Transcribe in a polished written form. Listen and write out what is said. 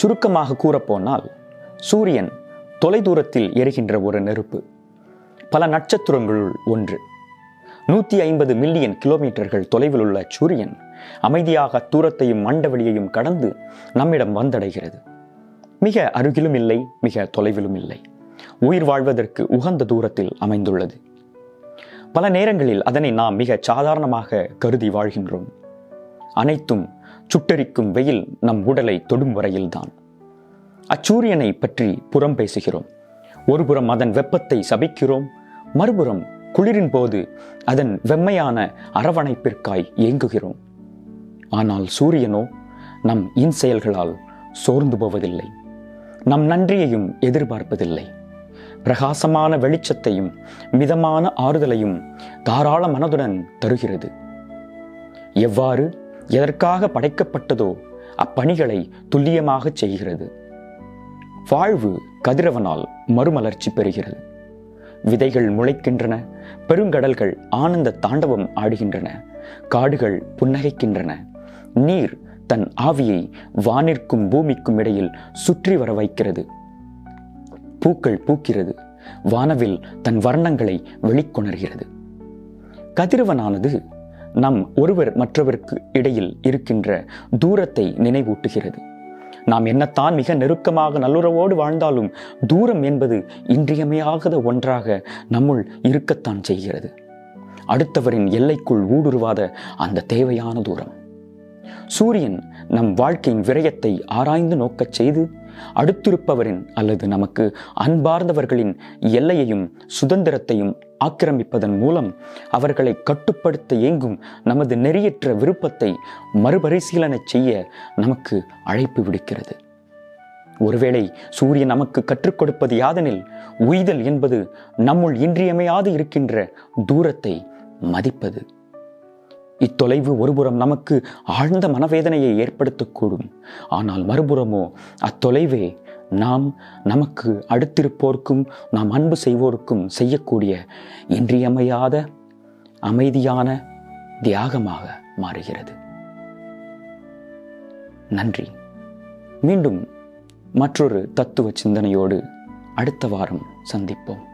சுருக்கமாக கூறப்போனால் சூரியன் தொலைதூரத்தில் எரிகின்ற ஒரு நெருப்பு, பல நட்சத்திரங்களுள் ஒன்று. 150 மில்லியன் கிலோமீட்டர்கள் தொலைவில் உள்ள சூரியன் அமைதியாக தூரத்தையும் மண்டவெளியையும் கடந்து நம்மிடம் வந்தடைகிறது. மிக அருகிலும் இல்லை, மிக தொலைவிலும் இல்லை. உயிர் வாழ்வதற்கு உகந்த தூரத்தில் அமைந்துள்ளது. பல நேரங்களில் அதனை நாம் மிக சாதாரணமாக கருதி வாழ்கின்றோம். அனைத்தும் சுட்டெரிக்கும் வெயில் நம் உடலை தொடும் வரையில்தான். அச்சூரியனை பற்றி புறம் பேசுகிறோம். ஒருபுறம் அதன் வெப்பத்தை சபிக்கிறோம், மறுபுறம் குளிரின் போது அதன் வெம்மையான அரவணைப்பிற்காய் ஏங்குகிறோம். ஆனால் சூரியனோ நம் இன்செயல்களால் சோர்ந்து போவதில்லை, நம் நன்றியையும் எதிர்பார்ப்பதில்லை. பிரகாசமான வெளிச்சத்தையும் மிதமான ஆறுதலையும் தாராள மனதுடன் தருகிறது. எவ்வாறு எதற்காக படைக்கப்பட்டதோ அப்பணிகளை துல்லியமாக செய்கிறது. வாழ்வு கதிரவனால் மறுமலர்ச்சி பெறுகிறது. விதைகள் முளைக்கின்றன, பெருங்கடல்கள் ஆனந்த தாண்டவம் ஆடுகின்றன, காடுகள் புன்னகைக்கின்றன, நீர் தன் ஆவியை வானிற்கும் பூமிக்கும் இடையில் சுற்றி வர வைக்கிறது. பூக்கள் பூக்கிறது, வானவில் தன் வர்ணங்களை வெளிக்கொணர்கிறது. கதிரவனானது நம் ஒருவர் மற்றவருக்கு இடையில் இருக்கின்ற தூரத்தை நினைவூட்டுகிறது. நாம் என்னத்தான் மிக நெருக்கமாக நல்லுறவோடு வாழ்ந்தாலும் தூரம் என்பது இன்றியமையாத ஒன்றாக நம்முள் இருக்கத்தான் செய்கிறது. அடுத்தவரின் எல்லைக்குள் ஊடுருவாத அந்த தேவையான தூரம். சூரியன் நம் வாழ்க்கையின் விரயத்தை ஆராய்ந்து நோக்கச் செய்து அடுத்திருப்பவரின் அல்லது நமக்கு அன்பார்ந்தவர்களின் எல்லையையும் சுதந்திரத்தையும் ஆக்கிரமிப்பதன் மூலம் அவர்களை கட்டுப்படுத்த ஏங்கும் நமது நெறியற்ற விருப்பத்தை மறுபரிசீலனை செய்ய நமக்கு அழைப்பு விடுக்கிறது. ஒருவேளை சூரியன் நமக்கு கற்றுக் கொடுப்பது யாதெனில், உய்தல் என்பது நம்முள் இன்றியமையாது இருக்கின்ற தூரத்தை மதிப்பது. இத்தொலைவு ஒருபுறம் நமக்கு ஆழ்ந்த மனவேதனையை ஏற்படுத்தக்கூடும். ஆனால் மறுபுறமோ அத்தொலைவே நாம் நமக்கு அடுத்திருப்போர்க்கும் நாம் அன்பு செய்வோருக்கும் செய்யக்கூடிய இன்றியமையாத அமைதியான தியாகமாக மாறுகிறது. நன்றி. மீண்டும் மற்றொரு தத்துவ சிந்தனையோடு அடுத்த வாரம் சந்திப்போம்.